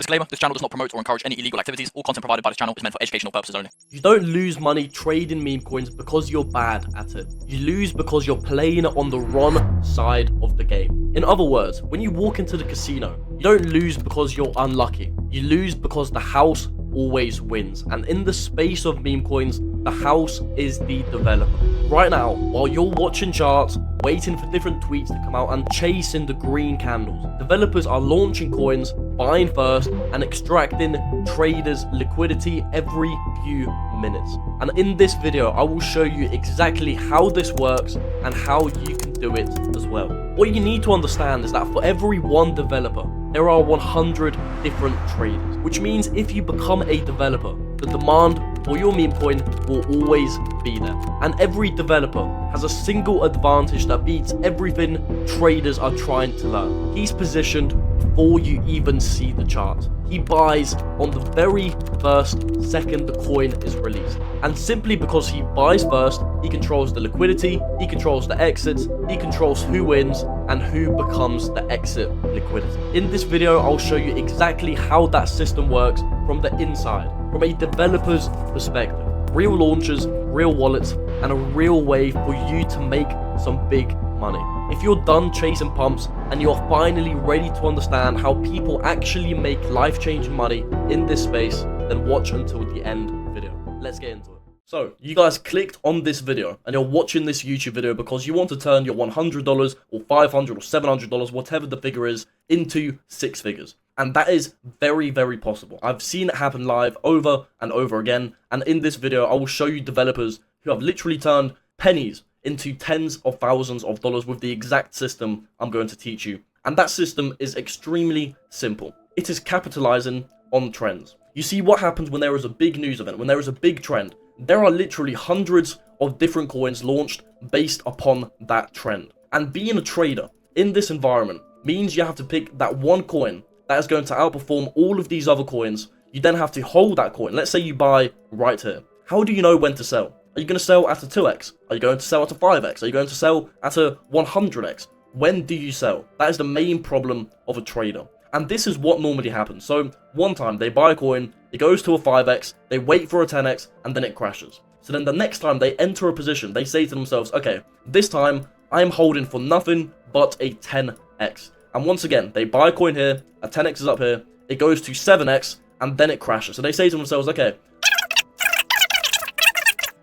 Disclaimer, this channel does not promote or encourage any illegal activities. All content provided by this channel is meant for educational purposes only. You don't lose money trading meme coins because you're bad at it. You lose because you're playing on the wrong side of the game. In other words, when you walk into the casino, you don't lose because you're unlucky. You lose because the house always wins. And in the space of meme coins, the house is the developer. Right now, while you're watching charts, waiting for different tweets to come out and chasing the green candles, developers are launching coins, buying first, and extracting traders' liquidity every few minutes. And in this video, I will show you exactly how this works and how you can do it as well. What you need to understand is that for every one developer, there are 100 different traders, which means if you become a developer, the demand for your meme coin will always be there. And every developer has a single advantage that beats everything traders are trying to learn. He's positioned before you even see the chart. He buys on the very first second the coin is released. And simply because he buys first, he controls the liquidity, he controls the exits, he controls who wins and who becomes the exit liquidity. In this video, I'll show you exactly how that system works from the inside, from a developer's perspective. Real launchers, real wallets, and a real way for you to make some big money. If you're done chasing pumps and you're finally ready to understand how people actually make life-changing money in this space, then watch until the end of the video. Let's get into it. So, you guys clicked on this video and you're watching this YouTube video because you want to turn your $100 or $500 or $700, whatever the figure is, into six figures. And that is very, very possible. I've seen it happen live over and over again. And in this video, I will show you developers who have literally turned pennies into tens of thousands of dollars with the exact system I'm going to teach you. And that system is extremely simple. It is capitalizing on trends. You see what happens when there is a big news event, when there is a big trend. There are literally hundreds of different coins launched based upon that trend. And being a trader in this environment means you have to pick that one coin that is going to outperform all of these other coins. You then have to hold that coin. Let's say you buy right here. How do you know when to sell? Are you going to sell at a 2x? Are you going to sell at a 5x? Are you going to sell at a 100x? When do you sell? That is the main problem of a trader. And this is what normally happens. So one time they buy a coin, it goes to a 5x, they wait for a 10x, and then it crashes. So then the next time they enter a position, they say to themselves, okay, this time I'm holding for nothing but a 10x. And once again, they buy a coin here, a 10x is up here, it goes to 7x, and then it crashes. So they say to themselves, okay,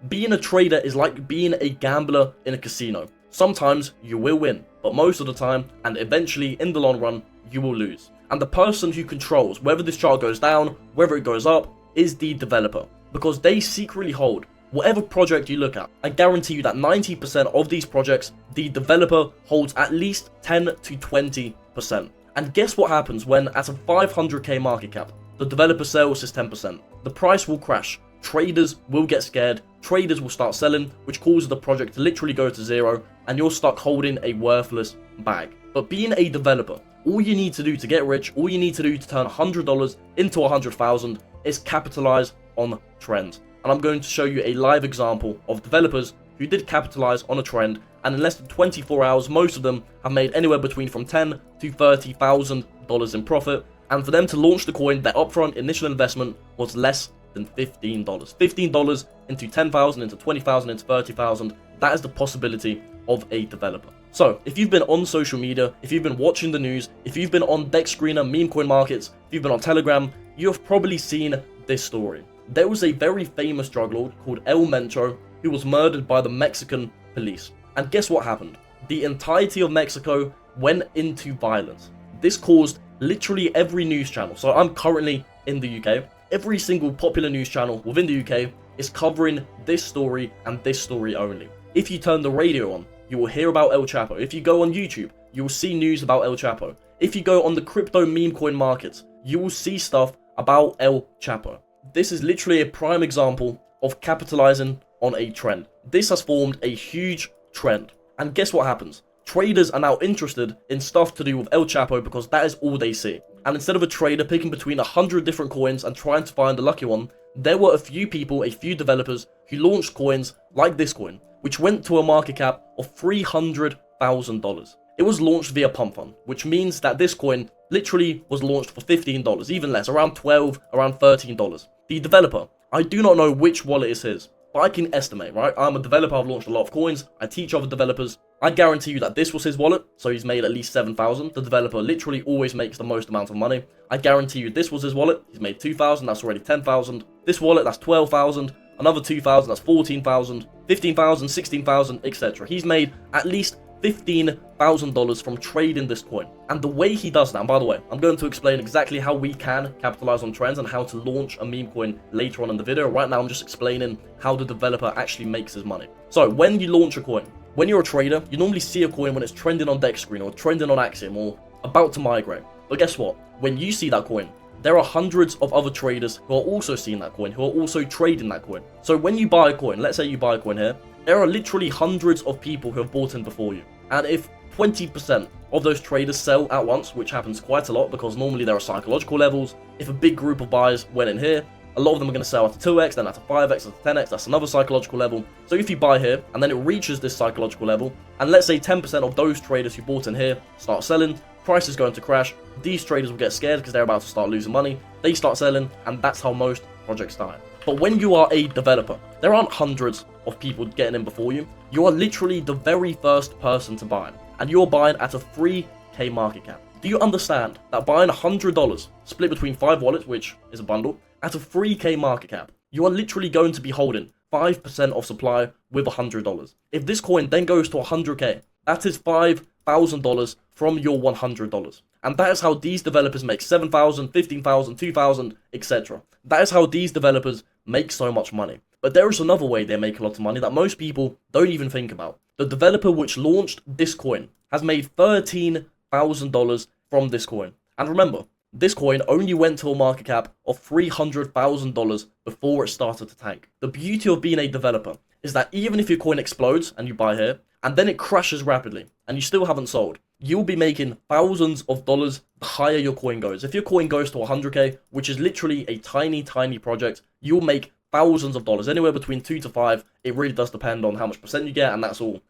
being a trader is like being a gambler in a casino. Sometimes you will win, but most of the time, and eventually in the long run, you will lose. And the person who controls whether this chart goes down, whether it goes up, is the developer. Because they secretly hold whatever project you look at. I guarantee you that 90% of these projects, the developer holds at least 10 to 20%. And guess what happens when at a 500k market cap, the developer sells his 10%? The price will crash. Traders will get scared, traders will start selling, which causes the project to literally go to zero, and you're stuck holding a worthless bag. But being a developer, all you need to do to get rich, all you need to do to turn $100 into 100,000 is capitalize on trends. And I'm going to show you a live example of developers who did capitalize on a trend, and in less than 24 hours, most of them have made anywhere between from $10,000 to $30,000 in profit. And for them to launch the coin, their upfront initial investment was less than $15. $15 into 10,000, into 20,000, into 30,000. That is the possibility of a developer. So, if you've been on social media, if you've been watching the news, if you've been on Dex Screener, meme coin markets, if you've been on Telegram, you have probably seen this story. There was a very famous drug lord called El Mencho who was murdered by the Mexican police. And guess what happened? The entirety of Mexico went into violence. This caused literally every news channel. So I'm currently in the UK. Every single popular news channel within the UK is covering this story and this story only. If you turn the radio on, you will hear about El Chapo. If you go on YouTube, you will see news about El Chapo. If you go on the crypto meme coin markets, you will see stuff about El Chapo. This is literally a prime example of capitalizing on a trend. This has formed a huge trend. And guess what happens? Traders are now interested in stuff to do with El Chapo because that is all they see. And instead of a trader picking between 100 different coins and trying to find the lucky one, there were a few people, a few developers who launched coins like this coin, which went to a market cap of $300,000. It was launched via pump fund, which means that this coin literally was launched for $15, even less, around $12, around $13. The developer, I do not know which wallet is his, but I can estimate, right? I'm a developer, I've launched a lot of coins, I teach other developers. I guarantee you that this was his wallet, so he's made at least 7,000. The developer literally always makes the most amount of money. I guarantee you this was his wallet, he's made 2,000, that's already 10,000. This wallet, that's 12,000. Another 2,000, that's 14,000, 15,000, 16,000, etc. He's made at least $15,000 from trading this coin. And the way he does that, and by the way, I'm going to explain exactly how we can capitalize on trends and how to launch a meme coin later on in the video. Right now, I'm just explaining how the developer actually makes his money. So when you launch a coin, when you're a trader, you normally see a coin when it's trending on Dex Screen or trending on Axiom or about to migrate. But guess what? When you see that coin, there are hundreds of other traders who are also seeing that coin, who are also trading that coin. So when you buy a coin, let's say you buy a coin here, there are literally hundreds of people who have bought in before you. And if 20% of those traders sell at once, which happens quite a lot because normally there are psychological levels, if a big group of buyers went in here, a lot of them are going to sell at a 2x, then at a 5x, at a 10x, that's another psychological level. So if you buy here, and then it reaches this psychological level, and let's say 10% of those traders who bought in here start selling, price is going to crash, these traders will get scared because they're about to start losing money, they start selling, and that's how most projects die. But when you are a developer, there aren't hundreds of people getting in before you, you are literally the very first person to buy, and you're buying at a 3k market cap. Do you understand that buying $100 split between 5 wallets, which is a bundle, at a 3k market cap, you are literally going to be holding 5% of supply with $100. If this coin then goes to 100k, that is $5,000 from your $100. And that is how these developers make 7,000, 15,000, 2,000, etc. That is how these developers make so much money. But there is another way they make a lot of money that most people don't even think about. The developer which launched this coin has made $13,000 from this coin. And remember, this coin only went to a market cap of $300,000 before it started to tank. The beauty of being a developer is that even if your coin explodes and you buy here, and then it crashes rapidly, and you still haven't sold, you'll be making thousands of dollars the higher your coin goes. If your coin goes to 100k, which is literally a tiny project, you'll make thousands of dollars, anywhere between 2 to 5. It really does depend on how much percent you get, and that's all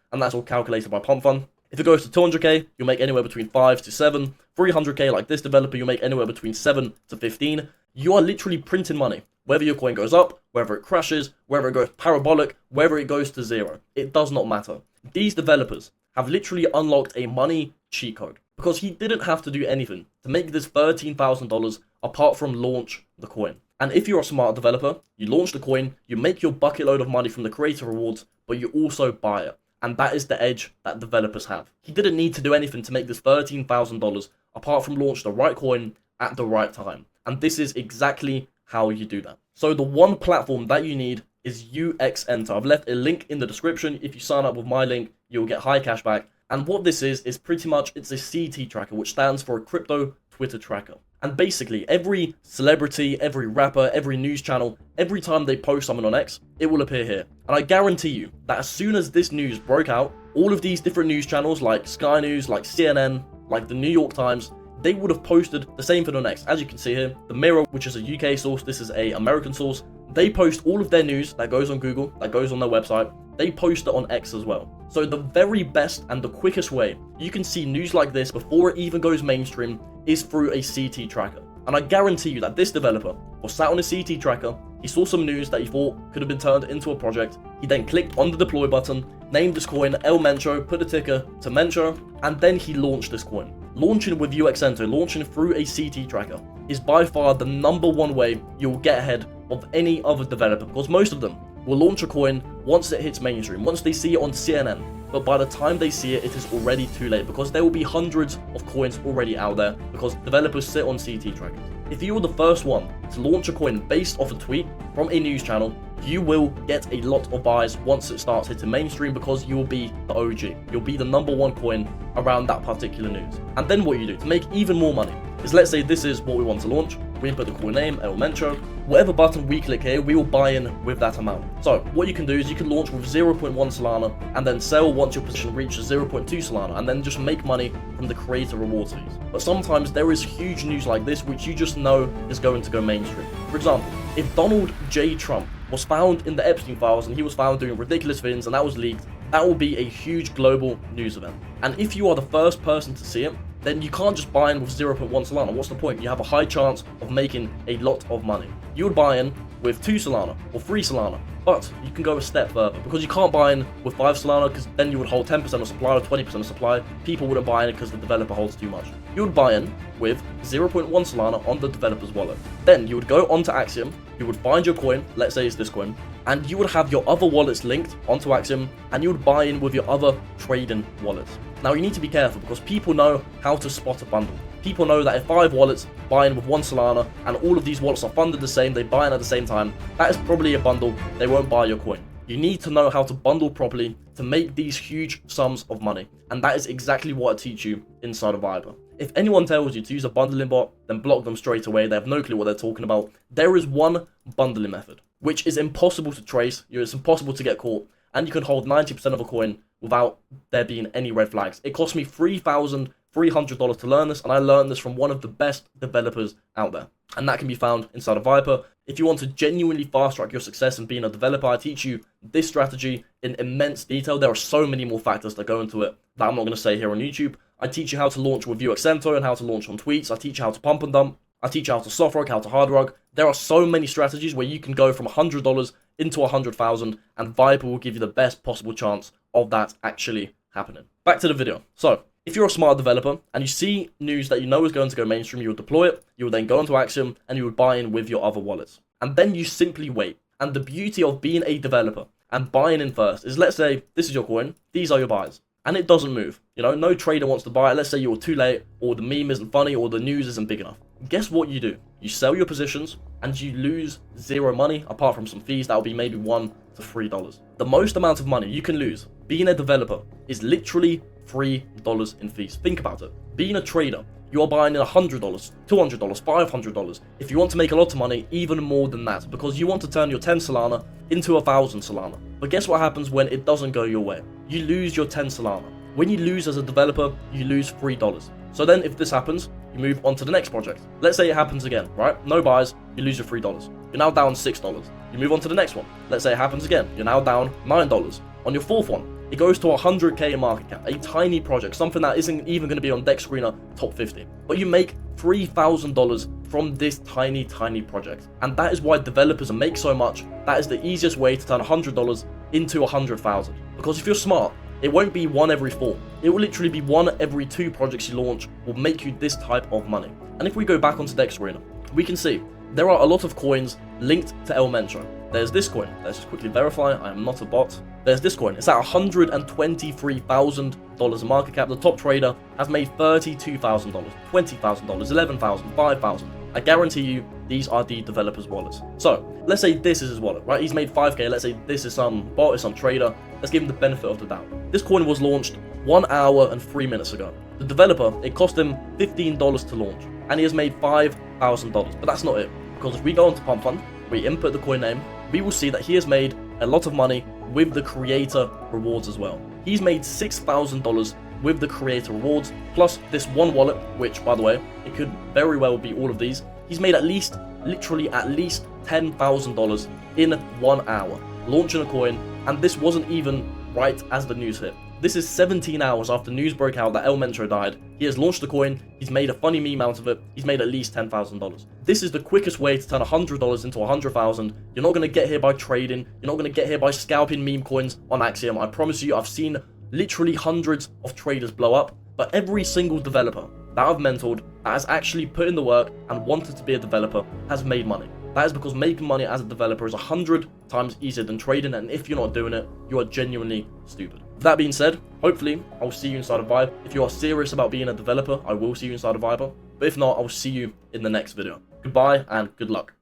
calculated by pump fund. If it goes to 200k, you'll make anywhere between 5 to 7. 300k, like this developer, you'll make anywhere between 7 to 15. You are literally printing money. Whether your coin goes up, whether it crashes, whether it goes parabolic, whether it goes to 0. It does not matter. These developers have literally unlocked a money cheat code because he didn't have to do anything to make this $13,000 apart from launch the coin. And if you're a smart developer, you launch the coin, you make your bucket load of money from the creator rewards, but you also buy it. And that is the edge that developers have. He didn't need to do anything to make this $13,000 apart from launch the right coin at the right time. And this is exactly how you do that. So the one platform that you need is UXEnter. I've left a link in the description. If you sign up with my link, you'll get high cash back. And what this is pretty much, it's a CT tracker, which stands for a crypto Twitter tracker. And basically, every celebrity, every rapper, every news channel, every time they post something on X, it will appear here. And I guarantee you that as soon as this news broke out, all of these different news channels like Sky News, like CNN, like the New York Times, they would have posted the same thing on X. As you can see here, the Mirror, which is a UK source, this is a American source, they post all of their news that goes on Google, that goes on their website, they post it on X as well. So the very best and the quickest way you can see news like this before it even goes mainstream is through a CT tracker. And I guarantee you that this developer was sat on a CT tracker, he saw some news that he thought could have been turned into a project, he then clicked on the deploy button, named this coin El Mencho, put the ticker to Mencho, and then he launched this coin. Launching with UXEnter, launching through a CT tracker, is by far the #1 way you'll get ahead of any other developer, because most of them will launch a coin once it hits mainstream, once they see it on CNN. But by the time they see it, it is already too late because there will be hundreds of coins already out there because developers sit on CT trackers. If you were the first one to launch a coin based off a tweet from a news channel, you will get a lot of buys once it starts hitting mainstream because you will be the OG. You'll be the #1 coin around that particular news. And then what you do to make even more money is, let's say this is what we want to launch. We input the coin name, El Mencho. Whatever button we click here, we will buy in with that amount. So what you can do is you can launch with 0.1 Solana and then sell once your position reaches 0.2 Solana and then just make money from the creator rewards fees. But sometimes there is huge news like this which you just know is going to go mainstream. For example, if Donald J. Trump was found in the Epstein files and he was found doing ridiculous things and that was leaked, that will be a huge global news event. And if you are the first person to see it, then you can't just buy in with 0.1 Solana. What's the point? You have a high chance of making a lot of money. You would buy in with 2 Solana or 3 Solana, but you can go a step further because you can't buy in with 5 Solana because then you would hold 10% of supply or 20% of supply. People wouldn't buy in because the developer holds too much. You would buy in with 0.1 Solana on the developer's wallet. Then you would go onto Axiom, you would find your coin, let's say it's this coin, and you would have your other wallets linked onto Axiom, and you would buy in with your other trading wallets. Now you need to be careful because people know how to spot a bundle. People know that if 5 wallets buy in with 1 Solana and all of these wallets are funded the same, they buy in at the same time, that is probably a bundle, they won't buy your coin. You need to know how to bundle properly to make these huge sums of money, and that is exactly what I teach you inside of Viper. If anyone tells you to use a bundling bot, then block them straight away. They have no clue what they're talking about. There is one bundling method, which is impossible to trace, it's impossible to get caught, and you can hold 90% of a coin without there being any red flags. It cost me $3,300 to learn this, and I learned this from one of the best developers out there. And that can be found inside of Viper. If you want to genuinely fast track your success in being a developer, I teach you this strategy in immense detail. There are so many more factors that go into it that I'm not going to say here on YouTube. I teach you how to launch with UXento and how to launch on tweets. I teach you how to pump and dump. I teach you how to soft rug, how to hard rug. There are so many strategies where you can go from $100 into 100,000, and Viper will give you the best possible chance of that actually happening. Back to the video. So, if you're a smart developer and you see news that you know is going to go mainstream, you will deploy it, you will then go into Axiom, and you would buy in with your other wallets. And then you simply wait. And the beauty of being a developer and buying in first is, let's say this is your coin, these are your buys, and it doesn't move. You know, no trader wants to buy it. Let's say you're too late, or the meme isn't funny, or the news isn't big enough. Guess what you do? You sell your positions, and you lose 0 money, apart from some fees that will be maybe $1 to $3. The most amount of money you can lose being a developer is literally $3 in fees. Think about it. Being a trader, you are buying in $100, $200, $500. If you want to make a lot of money, even more than that, because you want to turn your 10 Solana into 1,000 Solana. But guess what happens when it doesn't go your way? You lose your 10 Solana. When you lose as a developer, you lose $3. So then if this happens, you move on to the next project. Let's say it happens again, right? No buys, you lose your $3. You're now down $6. You move on to the next one. Let's say it happens again. You're now down $9. On your fourth one, it goes to 100k in market cap, a tiny project, something that isn't even going to be on Deck Screener top 50. But you make $3,000 from this tiny project. And that is why developers make so much. That is the easiest way to turn $100 into 100,000. Because if you're smart, it won't be 1 every 4. It will literally be 1 every 2 projects you launch will make you this type of money. And if we go back onto Deck Screener, we can see there are a lot of coins linked to Elementro. There's this coin. Let's just quickly verify. I am not a bot. There's this coin. It's at $123,000 market cap. The top trader has made $32,000, $20,000, $11,000, $5,000. I guarantee you these are the developer's wallets. So let's say this is his wallet, right? He's made 5k. Let's say this is some bot, is some trader. Let's give him the benefit of the doubt. This coin was launched 1 hour and 3 minutes ago. The developer, it cost him $15 to launch, and he has made $5,000. But that's not it, because if we go onto Pump Fund, we input the coin name, we will see that he has made a lot of money with the creator rewards as well. He's made $6,000 with the creator rewards, plus this one wallet, which, by the way, it could very well be all of these. He's made literally at least $10,000 in 1 hour, launching a coin, and this wasn't even right as the news hit. This is 17 hours after news broke out that Elementro died. He has launched the coin, he's made a funny meme out of it, he's made at least $10,000. This is the quickest way to turn $100 into 100,000. You're not going to get here by trading, you're not going to get here by scalping meme coins on Axiom. I promise you, I've seen literally hundreds of traders blow up, but every single developer that I've mentored that has actually put in the work and wanted to be a developer has made money. That is because making money as a developer is 100 times easier than trading, and if you're not doing it, you are genuinely stupid. That being said, hopefully, I'll see you inside of Viper. If you are serious about being a developer, I will see you inside of Viper. But if not, I'll see you in the next video. Goodbye and good luck.